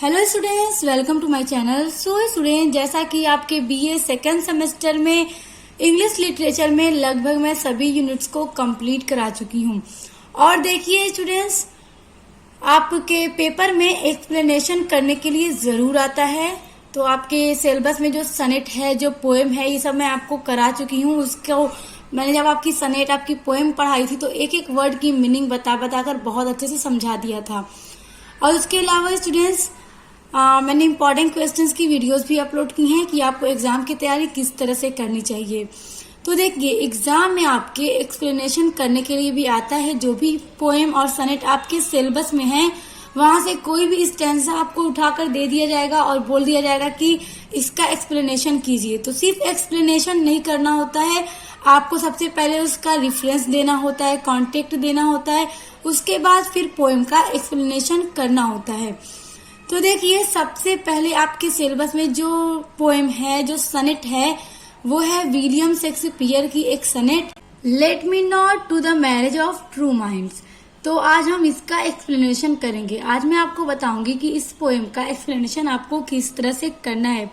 Hello students, welcome to my channel. So student, जैसा कि आपके बीए सेकेंड सेमेस्टर में इंग्लिश लिटरेचर में लगभग मैं सभी यूनिट्स को कंप्लीट करा चुकी हूँ। और देखिए स्टूडेंट्स, आपके पेपर में एक्सप्लेनेशन करने के लिए ज़रूर आता है। तो आपके सिलेबस में जो सनेट है, जो पोएम है, ये सब मैं आपको करा चुकी हूँ। उसको मैंने जब आपकी सनेट, आपकी पोएम पढ़ाई थी तो एक एक वर्ड की मीनिंग बता कर बहुत अच्छे से समझा दिया था। और उसके अलावा स्टूडेंट्स, मैंने इंपॉर्टेंट क्वेश्चंस की वीडियोस भी अपलोड की हैं कि आपको एग्जाम की तैयारी किस तरह से करनी चाहिए। तो देखिए, एग्जाम में आपके एक्सप्लेनेशन करने के लिए भी आता है। जो भी पोएम और सनेट आपके सिलेबस में है, वहां से कोई भी स्टैंजा आपको उठाकर दे दिया जाएगा और बोल दिया जाएगा कि इसका एक्सप्लेनेशन कीजिए। तो सिर्फ एक्सप्लेनेशन नहीं करना होता है, आपको सबसे पहले उसका रिफरेंस देना होता है, कॉन्टेक्ट देना होता है, उसके बाद फिर पोएम का एक्सप्लेनेशन करना होता है। तो देखिए, सबसे पहले आपके सिलेबस में जो पोएम है, जो सनेट है, वो है विलियम शेक्सपियर की एक sonnet, let me not to the marriage of true minds. तो आज हम इसका एक्सप्लेनेशन करेंगे। आज मैं आपको बताऊंगी कि इस पोएम का एक्सप्लेनेशन आपको किस तरह से करना है।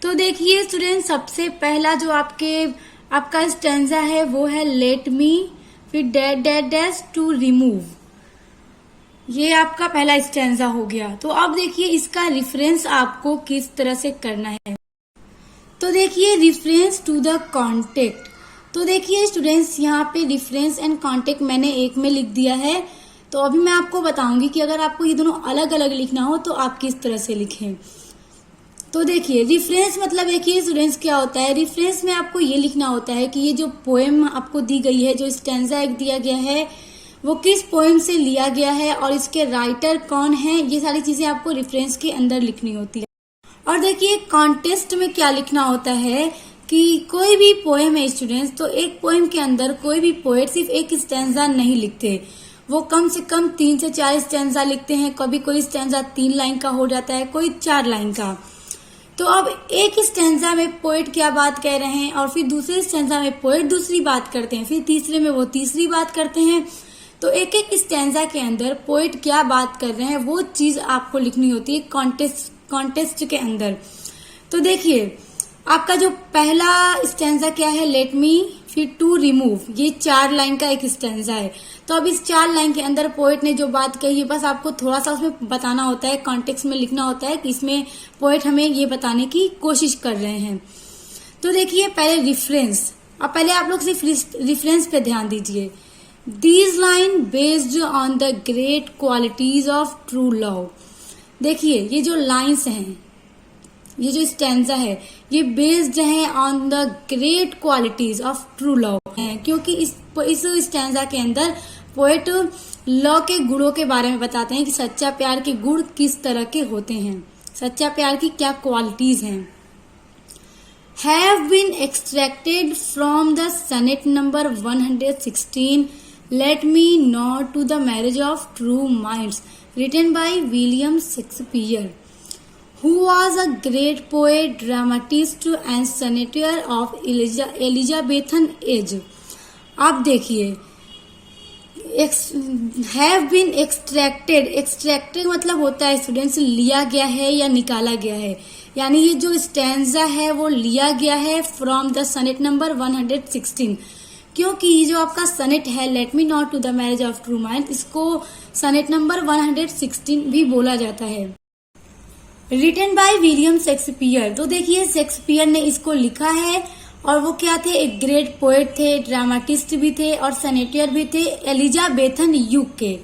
तो देखिए स्टूडेंट, सबसे पहला जो आपका स्टैंजा है वो है लेट मी, फिर dash dash dash to remove. ये आपका पहला स्टैंजा हो गया। तो अब देखिए, इसका रिफरेंस आपको किस तरह से करना है। तो देखिए, रिफरेंस टू द कॉन्टेक्ट। तो देखिए स्टूडेंट्स, यहाँ पे रिफरेंस एंड कॉन्टेक्ट मैंने एक में लिख दिया है। तो अभी मैं आपको बताऊंगी कि अगर आपको ये दोनों अलग अलग लिखना हो तो आप किस तरह से लिखें। तो देखिए, रिफरेंस मतलब देखिए स्टूडेंट्स क्या होता है। रिफरेंस में आपको ये लिखना होता है कि ये जो पोएम आपको दी गई है, जो स्टैंजा एक दिया गया है, वो किस पोएम से लिया गया है और इसके राइटर कौन है, ये सारी चीजें आपको रेफरेंस के अंदर लिखनी होती है। और देखिए, कॉन्टेक्स्ट में क्या लिखना होता है कि कोई भी पोएम है स्टूडेंट्स, तो एक पोएम के अंदर कोई भी पोएट सिर्फ एक स्टैंजा नहीं लिखते, वो कम से कम 3 से 4 स्टैंजा लिखते हैं। कभी कोई स्टैंजा 3 लाइन का हो जाता है, कोई 4 लाइन का। तो अब एक स्टैंजा में पोएट क्या बात कह रहे हैं और फिर दूसरे स्टैंजा में पोएट दूसरी बात करते हैं, फिर तीसरे में वो तीसरी बात करते हैं। तो एक एक स्टैंजा के अंदर पोएट क्या बात कर रहे हैं वो चीज आपको लिखनी होती है कॉन्टेक्स्ट के अंदर। तो देखिए, आपका जो पहला स्टैंजा क्या है, लेट मी, फिर टू रिमूव, ये 4 लाइन का एक स्टैंजा है। तो अब इस 4 लाइन के अंदर पोएट ने जो बात कही है, बस आपको थोड़ा सा उसमें बताना होता है, कॉन्टेक्स्ट में लिखना होता है कि इसमें पोएट हमें ये बताने की कोशिश कर रहे हैं। तो देखिए, पहले रिफरेंस। अब पहले आप लोग सिर्फ रिफरेंस पे ध्यान दीजिए। These line based on the great qualities of true love। देखिए, ये जो लाइन्स हैं, ये जो स्टैंजा है, ये बेस्ड है on the great qualities of true love है, क्योंकि इस स्टैंजा के अंदर पोएट लव के गुणों के बारे में बताते हैं कि सच्चा प्यार के गुण किस तरह के होते हैं, सच्चा प्यार की क्या क्वालिटीज हैं। Have been extracted from the sonnet number 116 Let me not to the marriage of true minds, written by William Shakespeare, who was a great poet, dramatist and sonneteer of Elizabethan age। अब देखिए, have been extracted मतलब होता है students लिया गया है या निकाला गया है, यानी ये जो स्टैंजा है वो लिया गया है फ्रॉम द सनेट नंबर 116। क्योंकि ये जो आपका सनेट है, let me not to the marriage of true mind, इसको सनेट नंबर 116 भी बोला जाता है। Written by William Shakespeare. तो देखिए, शेक्सपियर ने इसको लिखा है और वो क्या थे, एक ग्रेट पोएट थे, ड्रामाटिस्ट भी थे और सनेटियर भी थे, एलिजाबेथन युग के।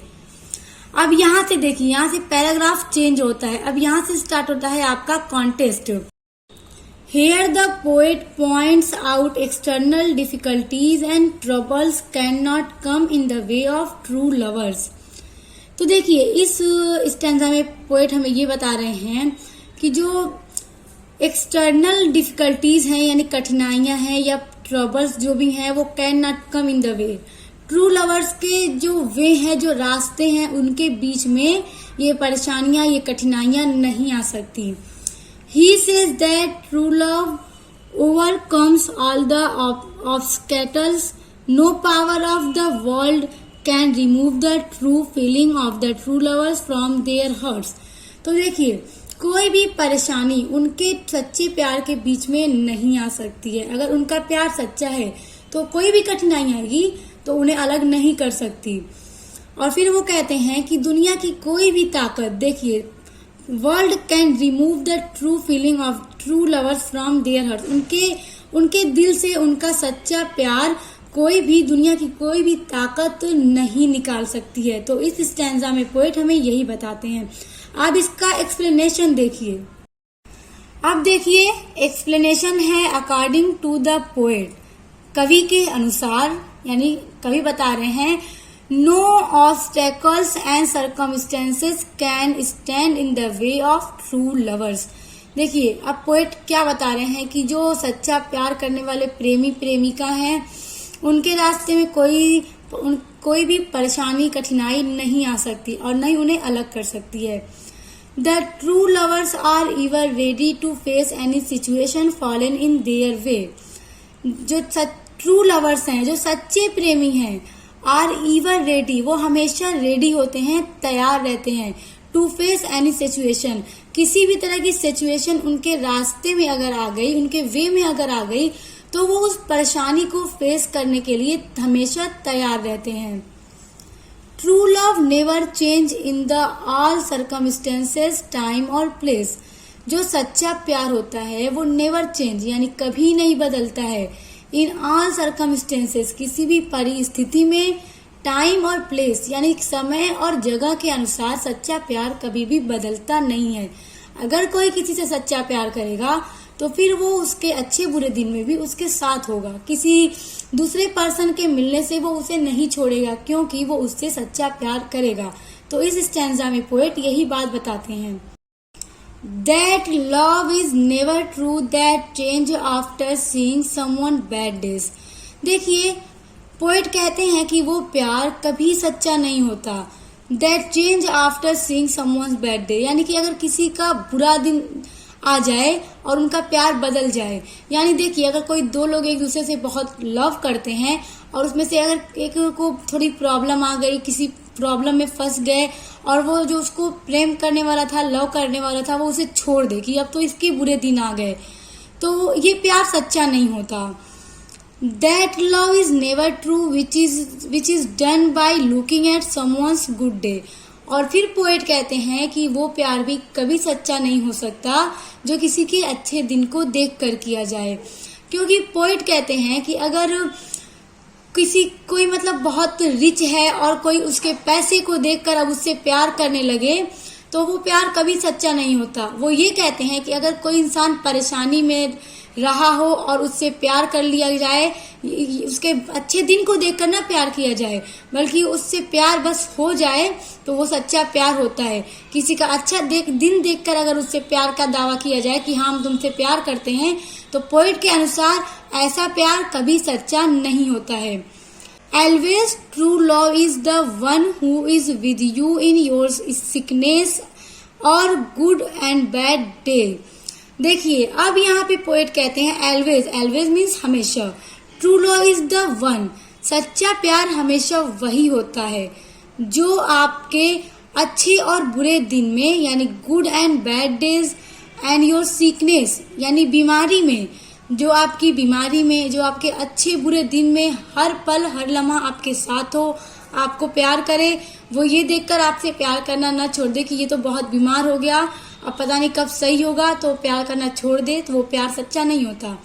अब यहाँ से देखिए, यहाँ से पैराग्राफ चेंज होता है। अब यहाँ से स्टार्ट होता है आपका contest. Here the poet points out external difficulties and troubles cannot come in the way of true lovers। तो देखिए, इस स्टैंजा में पोएट हमें ये बता रहे हैं कि जो एक्सटर्नल डिफिकल्टीज हैं, यानी कठिनाइयां हैं या ट्रबल्स जो भी हैं, वो can not come in the way. True lovers के जो वे हैं, जो रास्ते हैं, उनके बीच में ये परेशानियां, ये कठिनाइयां नहीं आ सकती। He says that true love overcomes all the obstacles. No power of the world can remove the true feeling of the true lovers from their hearts। तो देखिए, कोई भी परेशानी उनके सच्चे प्यार के बीच में नहीं आ सकती है। अगर उनका प्यार सच्चा है तो कोई भी कठिनाई आएगी तो उन्हें अलग नहीं कर सकती। और फिर वो कहते हैं कि दुनिया की कोई भी ताकत, देखिए, world can remove the true feeling of true lovers from their heart. उनके दिल से उनका सच्चा प्यार कोई भी, दुनिया की कोई भी ताकत नहीं निकाल सकती है। तो इस स्टैंजा में पोएट हमें यही बताते हैं। अब इसका एक्सप्लेनेशन देखिए। अब देखिए, एक्सप्लेनेशन है अकॉर्डिंग टू द पोएट, कवि के अनुसार, यानी कवि बता रहे हैं, no obstacles and circumstances can stand in the way of true lovers. देखिए, अब पोएट क्या बता रहे हैं कि जो सच्चा प्यार करने वाले प्रेमी प्रेमिका हैं, उनके रास्ते में कोई भी परेशानी, कठिनाई नहीं आ सकती और न ही उन्हें अलग कर सकती है। The true lovers are ever ready to face any situation fallen in their way. जो ट्रू लवर्स हैं, जो सच्चे प्रेमी हैं, आर एवर रेडी, वो हमेशा रेडी होते हैं, तैयार रहते हैं, टू फेस एनी सिचुएशन, किसी भी तरह की सिचुएशन उनके रास्ते में अगर आ गई, उनके वे में अगर आ गई, तो वो उस परेशानी को फेस करने के लिए हमेशा तैयार रहते हैं। True love never change in the all circumstances, time और प्लेस। जो सच्चा प्यार होता है वो नेवर चेंज, यानी कभी नहीं बदलता है, इन ऑल सर्कमस्टेंसेस, किसी भी परिस्थिति में, टाइम और प्लेस, यानी समय और जगह के अनुसार सच्चा प्यार कभी भी बदलता नहीं है। अगर कोई किसी से सच्चा प्यार करेगा तो फिर वो उसके अच्छे बुरे दिन में भी उसके साथ होगा। किसी दूसरे पर्सन के मिलने से वो उसे नहीं छोड़ेगा, क्योंकि वो उससे सच्चा प्यार करेगा। तो इस स्टैंजा में पोएट यही बात बताते हैं। That love is never true that change after seeing someone bad days। देखिए, पोएट कहते हैं कि वो प्यार कभी सच्चा नहीं होता। That change after seeing someone's bad day, यानी कि अगर किसी का बुरा दिन आ जाए और उनका प्यार बदल जाए। यानी देखिए, अगर कोई दो लोग एक दूसरे से बहुत लव करते हैं और उसमें से अगर एक को थोड़ी प्रॉब्लम आ गई, किसी प्रॉब्लम में फंस गए, और वो जो उसको प्रेम करने वाला था, लव करने वाला था, वो उसे छोड़ दे कि अब तो इसके बुरे दिन आ गए, तो ये प्यार सच्चा नहीं होता। That love is never true which is done by looking at someone's good day। और फिर पोएट कहते हैं कि वो प्यार भी कभी सच्चा नहीं हो सकता जो किसी के अच्छे दिन को देखकर किया जाए। क्योंकि पोएट कहते हैं कि अगर कोई मतलब बहुत रिच है और कोई उसके पैसे को देखकर अब उससे प्यार करने लगे, तो वो प्यार कभी सच्चा नहीं होता। वो ये कहते हैं कि अगर कोई इंसान परेशानी में रहा हो और उससे प्यार कर लिया जाए, उसके अच्छे दिन को देखकर ना प्यार किया जाए, बल्कि उससे प्यार बस हो जाए, तो वो सच्चा प्यार होता है। किसी का अच्छा दिन देखकर अगर उससे प्यार का दावा किया जाए कि हाँ, हम तुमसे प्यार करते हैं, तो पोएट के अनुसार ऐसा प्यार कभी सच्चा नहीं होता है। Always true love is the one who is with you in your sickness or good and bad day। देखिए, अब यहाँ पे पोएट कहते हैं always मीन्स हमेशा, true love is the one, सच्चा प्यार हमेशा वही होता है जो आपके अच्छे और बुरे दिन में, यानी good and bad days and your sickness, यानी बीमारी में, जो आपकी बीमारी में, जो आपके अच्छे बुरे दिन में हर पल हर लम्हा आपके साथ हो, आपको प्यार करे। वो ये देखकर आपसे प्यार करना ना छोड़ दे कि ये तो बहुत बीमार हो गया, अब पता नहीं कब सही होगा, तो प्यार करना छोड़ दे, तो वो प्यार सच्चा नहीं होता।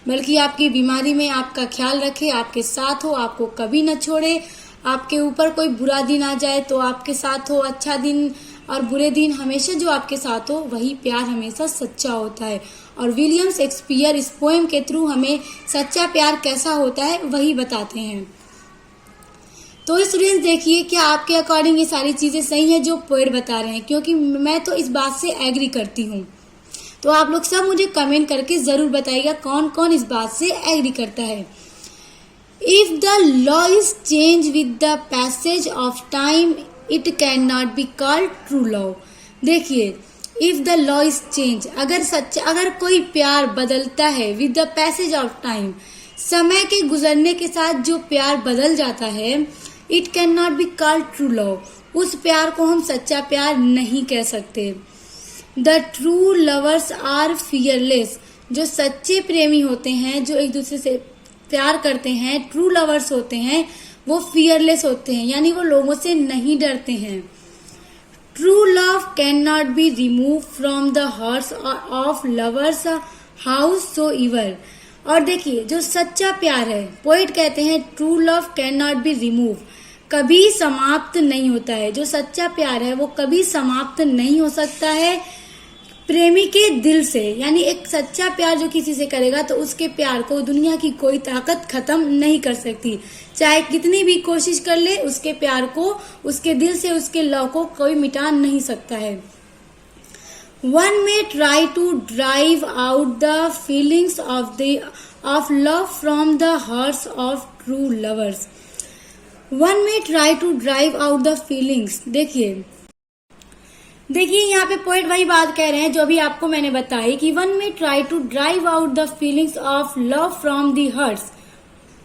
बल्कि आपकी बीमारी में आपका ख्याल रखे, आपके साथ हो, आपको कभी न छोड़े। आपके ऊपर कोई बुरा दिन आ जाए तो आपके साथ हो, अच्छा दिन और बुरे दिन हमेशा जो आपके साथ हो, वही प्यार हमेशा सच्चा होता है। और विलियम शेक्सपियर इस पोएम के थ्रू हमें सच्चा प्यार कैसा होता है वही बताते हैं। तो स्टूडेंट्स, देखिए क्या आपके अकॉर्डिंग ये सारी चीजें सही हैं जो पोएट बता रहे हैं, क्योंकि मैं तो इस बात से एग्री करती हूँ। तो आप लोग सब मुझे कमेंट करके जरूर बताइएगा कौन कौन इस बात से एग्री करता है। If the law is change with the passage of time it can not be called true love. देखिए, if the law is change, अगर कोई प्यार बदलता है with the passage of time, समय के गुजरने के साथ जो प्यार बदल जाता है, it can not be called true love, उस प्यार को हम सच्चा प्यार नहीं कह सकते। The true lovers are fearless. जो सच्चे प्रेमी होते हैं, जो एक दूसरे से प्यार करते हैं, ट्रू लवर्स होते हैं, वो फियरलेस होते हैं, यानी वो लोगों से नहीं डरते हैं। True love can not be remove from the hearts of lovers howsoever. और देखिए, जो सच्चा प्यार है, पोइट कहते हैं true love can not be remove, कभी समाप्त नहीं होता है। जो सच्चा प्यार है वो कभी समाप्त नहीं हो सकता है प्रेमी के दिल से। यानी एक सच्चा प्यार जो किसी से करेगा तो उसके प्यार को दुनिया की कोई ताकत खत्म नहीं कर सकती। चाहे कितनी भी कोशिश कर ले, उसके प्यार को, उसके दिल से, उसके लव को कोई मिटा नहीं सकता है। One may try to drive out the feelings of love from the hearts of true lovers. One may try to drive out the feelings. देखिए यहाँ पे पोएट वही बात कह रहे हैं जो अभी आपको मैंने बताई कि वन में try to drive out the feelings of love from the hearts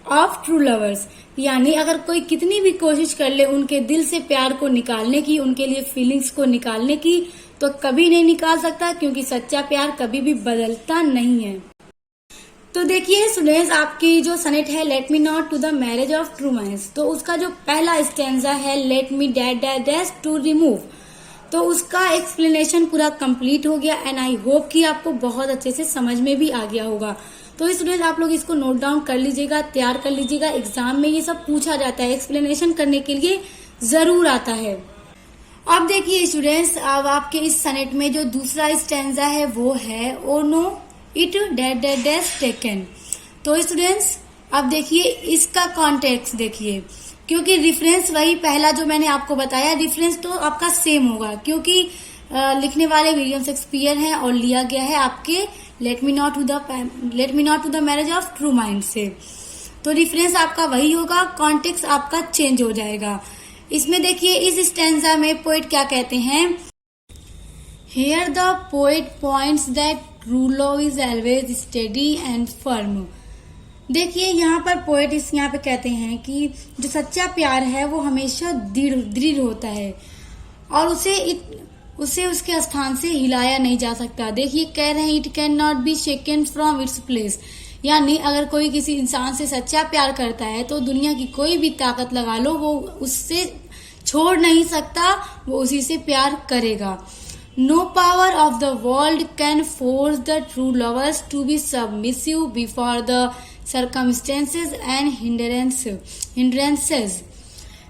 of true lovers. यानी अगर कोई कितनी भी कोशिश कर ले उनके दिल से प्यार को निकालने की, उनके लिए फीलिंग्स को निकालने की, तो कभी नहीं निकाल सकता, क्योंकि सच्चा प्यार कभी भी बदलता नहीं है। तो देखिए स्टूडेंट्स, आपकी जो सनेट है let me not to the marriage of true minds, तो उसका जो पहला स्टेंजा है let me dash dash dash to remove, तो उसका एक्सप्लेनेशन पूरा कंप्लीट हो गया एंड आई होप कि आपको बहुत अच्छे से समझ में भी आ गया होगा। तो स्टूडेंट आप लोग इसको नोट डाउन कर लीजिएगा, तैयार कर लीजिएगा, एग्जाम में ये सब पूछा जाता है, एक्सप्लेनेशन करने के लिए जरूर आता है। अब देखिए स्टूडेंट्स, अब आपके इस सनेट में जो दूसरा स्टेंजा है वो है o no it dash dash dash taken. तो स्टूडेंट्स अब देखिए इसका कॉन्टेक्स्ट देखिए, क्योंकि रिफरेंस वही पहला जो मैंने आपको बताया, रिफरेंस तो आपका सेम होगा, क्योंकि लिखने वाले विलियम शेक्सपियर हैं और लिया गया है आपके let me not to the marriage of true mind से। तो रिफरेंस आपका वही होगा, कॉन्टेक्स्ट आपका चेंज हो जाएगा। इसमें देखिए इस स्टेंजा में पोएट क्या कहते हैं, here the poet points that true love is always steady and firm. देखिए यहाँ पर पोएट यहाँ पे कहते हैं कि जो सच्चा प्यार है वो हमेशा दृढ़ होता है और उसे उसके स्थान से हिलाया नहीं जा सकता। देखिए कह रहे हैं it can not B shaken from its place, यानी अगर कोई किसी इंसान से सच्चा प्यार करता है तो दुनिया की कोई भी ताकत लगा लो वो उससे छोड़ नहीं सकता, वो उसी से प्यार करेगा। No power of the world can force the true lovers to be submissive before the circumstances and hindrances।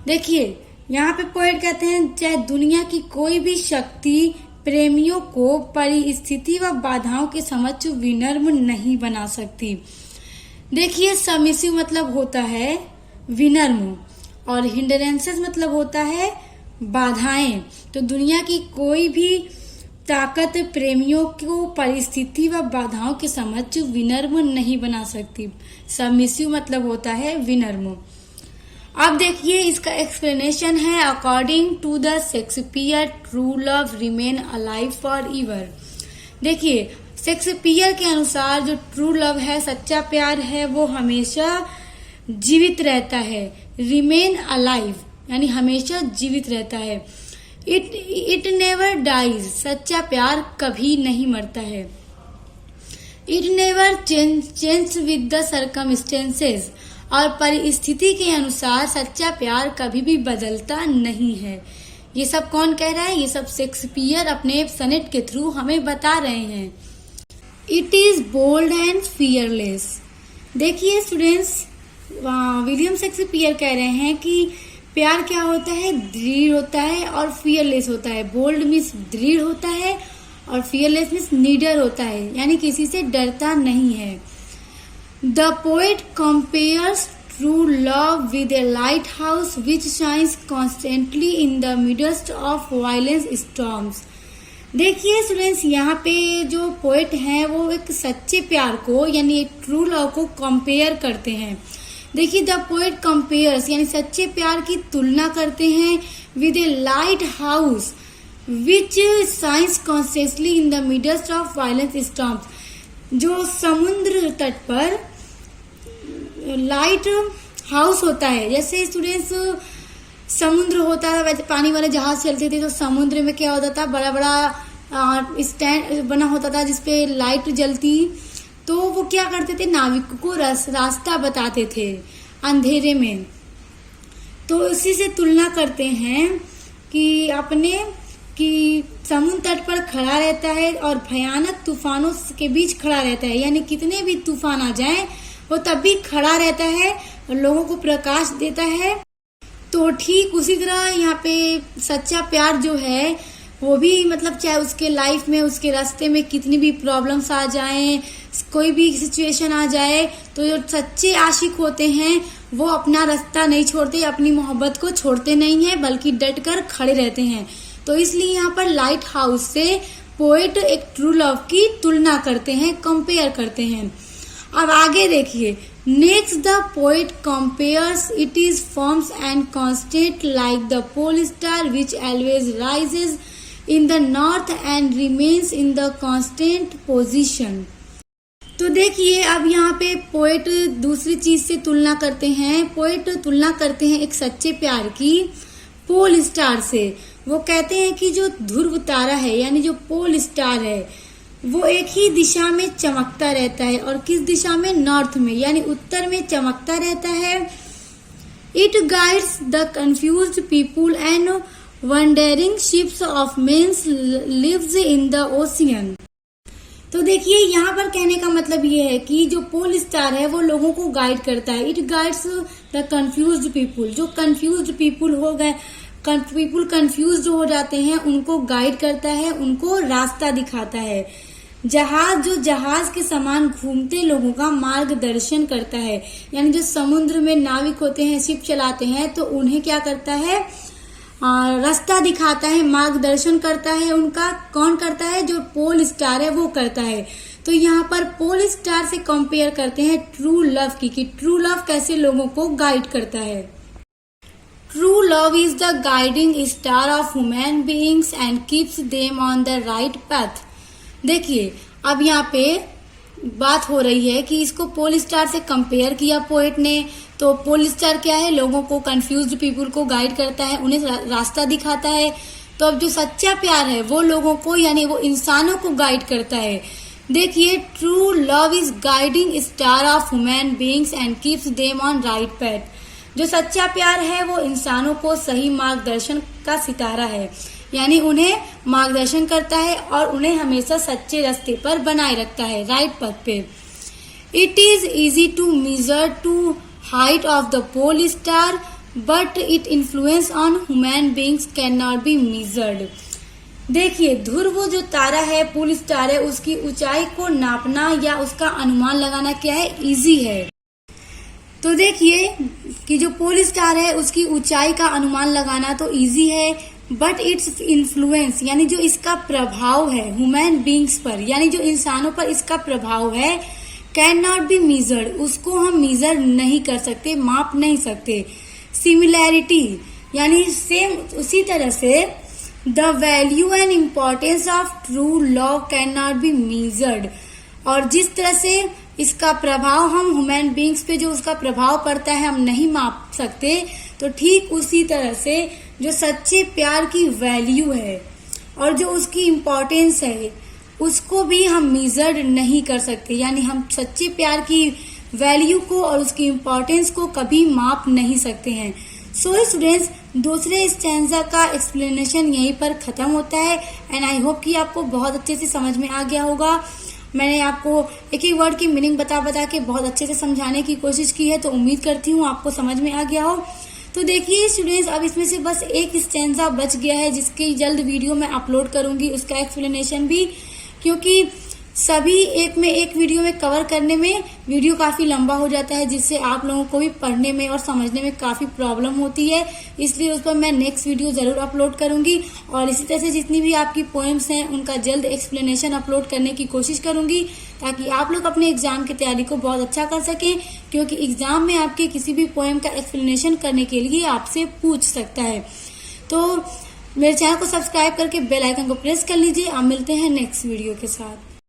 देखिए यहाँ पे पोएट कहते हैं चाहे दुनिया की कोई भी शक्ति प्रेमियों को परिस्थिति व बाधाओं के समक्ष विनम्र नहीं बना सकती। देखिए सबमिसिव मतलब होता है विनम्र और हिंड्रेंसेस मतलब होता है बाधाएं। तो दुनिया की कोई भी ताकत प्रेमियों को परिस्थिति व बाधाओं के समक्ष विनम्र नहीं बना सकती। सबमिसिव मतलब होता है विनम्र। अब देखिए इसका एक्सप्लेनेशन है according to the Shakespeare true love remain alive for ever. देखिए शेक्सपियर के अनुसार जो ट्रू लव है, सच्चा प्यार है, वो हमेशा जीवित रहता है। रिमेन अलाइव यानी हमेशा जीवित रहता है। इट नेवर डाइज, सच्चा प्यार कभी नहीं मरता है। It never change with the circumstances, और परिस्थिति के अनुसार सच्चा प्यार कभी भी बदलता नहीं है। ये सब कौन कह रहा है? ये सब शेक्सपियर अपने सनेट के थ्रू हमें बता रहे हैं। It is bold and fearless. देखिए स्टूडेंट्स, विलियम शेक्सपियर कह रहे हैं कि प्यार क्या होता है? दृढ़ होता है और फियरलेस होता है। बोल्ड मीन्स दृढ़ होता है और फियरलेस मीन्स निडर होता है, यानी किसी से डरता नहीं है। The poet compares true love with A light house which shines constantly in the midst of violence storms. देखिए स्टूडेंट्स, यहाँ पे जो पोएट हैं वो एक सच्चे प्यार को यानी ट्रू लव को कंपेयर करते हैं। देखिए द पोएट कंपेयर्स यानी सच्चे प्यार की तुलना करते हैं with A light house which shines constantly in the midst of violence storms. जो समुद्र तट पर लाइट हाउस होता है, जैसे स्टूडेंट्स समुद्र होता है, वैसे पानी वाले जहाज चलते थे तो समुद्र में क्या होता था, बड़ा बड़ा स्टैंड बना होता था जिसपे लाइट जलती, तो वो क्या करते थे, नाविक को रास्ता बताते थे अंधेरे में। तो इसी से तुलना करते हैं कि समुद्र तट पर खड़ा रहता है और भयानक तूफानों के बीच खड़ा रहता है, यानी कितने भी तूफान आ जाएं वो तब भी खड़ा रहता है और लोगों को प्रकाश देता है। तो ठीक उसी तरह यहाँ पे सच्चा प्यार जो है वो भी मतलब चाहे उसके लाइफ में, उसके रास्ते में कितनी भी प्रॉब्लम्स आ जाएं, कोई भी सिचुएशन आ जाए, तो जो सच्चे आशिक होते हैं वो अपना रास्ता नहीं छोड़ते, अपनी मोहब्बत को छोड़ते नहीं है, बल्कि डट कर खड़े रहते हैं। तो इसलिए यहाँ पर लाइट हाउस से पोएट एक ट्रू लव की तुलना करते हैं, कंपेयर करते हैं। अब आगे देखिए, next the poet compares it is forms and constant like the pole star which always rises in the north and remains in the constant position. तो देखिए अब यहाँ पे पोएट दूसरी चीज से तुलना करते हैं। पोएट तुलना करते हैं एक सच्चे प्यार की पोल स्टार से। वो कहते हैं कि जो ध्रुव तारा है यानी जो पोल स्टार है वो एक ही दिशा में चमकता रहता है, और किस दिशा में, नॉर्थ में, यानी उत्तर में चमकता रहता है। It guides the confused people and wandering ships of men's lives in the ocean. तो देखिए यहाँ पर कहने का मतलब ये है कि जो पोल स्टार है वो लोगों को गाइड करता है। It guides the confused people, जो कंफ्यूज्ड पीपुल हो गए, पीपुल कंफ्यूज हो जाते हैं, उनको गाइड करता है, उनको रास्ता दिखाता है। जो जहाज के समान घूमते लोगों का मार्गदर्शन करता है, यानी जो समुद्र में नाविक होते हैं, शिप चलाते हैं, तो उन्हें क्या करता है, रास्ता दिखाता है, मार्गदर्शन करता है उनका। कौन करता है, जो पोल स्टार है वो करता है। तो यहाँ पर पोल स्टार से कंपेयर करते हैं ट्रू लव की, कि ट्रू लव कैसे लोगों को गाइड करता है। True love is the guiding star of human beings and keeps them on the right path. देखिए अब यहाँ पे बात हो रही है कि इसको पोल स्टार से कंपेयर किया पोएट ने। तो पोल स्टार क्या है, लोगों को, कंफ्यूज्ड पीपुल को गाइड करता है, उन्हें रास्ता दिखाता है। तो अब जो सच्चा प्यार है वो लोगों को, यानी वो इंसानों को गाइड करता है। देखिए, true love is guiding star of human beings and keeps them on right path. जो सच्चा प्यार है वो इंसानों को सही मार्गदर्शन का सितारा है, यानी उन्हें मार्गदर्शन करता है और उन्हें हमेशा सच्चे रास्ते पर बनाए रखता है, राइट पथ पे। It is easy to measure to height of the pole star but it influence on human beings can not be measured. देखिए, ध्रुव जो तारा है, पोल स्टार है, उसकी ऊंचाई को नापना या उसका अनुमान लगाना क्या है, इजी है। तो देखिए कि जो पोल स्टार है उसकी ऊंचाई का अनुमान लगाना तो इजी है, बट इट्स इन्फ्लुएंस, यानी जो इसका प्रभाव है ह्यूमन बीइंग्स पर, यानी जो इंसानों पर इसका प्रभाव है, कैन नॉट बी मेजर्ड, उसको हम मेजर नहीं कर सकते, माप नहीं सकते। सिमिलैरिटी, यानी सेम उसी तरह से the value and importance of true love can not be measured. और जिस तरह से इसका प्रभाव हम ह्यूमन बीइंग्स पे जो उसका प्रभाव पड़ता है हम नहीं माप सकते, तो ठीक उसी तरह से जो सच्चे प्यार की वैल्यू है और जो उसकी इम्पोर्टेंस है उसको भी हम मेजर्ड नहीं कर सकते, यानी हम सच्चे प्यार की वैल्यू को और उसकी इम्पोर्टेंस को कभी माप नहीं सकते हैं। सो स्टूडेंट्स, दूसरे स्टैंजा का एक्सप्लेनेशन यहीं पर खत्म होता है एंड आई होप कि आपको बहुत अच्छे से समझ में आ गया होगा। मैंने आपको एक एक वर्ड की मीनिंग बता के बहुत अच्छे से समझाने की कोशिश की है, तो उम्मीद करती हूँ आपको समझ में आ गया हो। तो देखिए स्टूडेंट्स, अब इसमें से बस एक स्टैंजा बच गया है जिसकी जल्द वीडियो मैं अपलोड करूंगी, उसका एक्सप्लेनेशन भी, क्योंकि सभी एक में एक वीडियो में कवर करने में वीडियो काफी लंबा हो जाता है, जिससे आप लोगों को भी पढ़ने में और समझने में काफी प्रॉब्लम होती है। इसलिए उस पर मैं नेक्स्ट वीडियो जरूर अपलोड करूंगी और इसी तरह से जितनी भी आपकी पोएम्स हैं उनका जल्द एक्सप्लेनेशन अपलोड करने की कोशिश करूंगी, ताकि आप लोग अपने एग्जाम की तैयारी को बहुत अच्छा कर सकें, क्योंकि एग्जाम में आपके किसी भी पोएम का एक्सप्लेनेशन करने के लिए आपसे पूछ सकता है। तो मेरे चैनल को सब्सक्राइब करके बेल आइकन को प्रेस कर लीजिए। आप मिलते हैं नेक्स्ट वीडियो के साथ।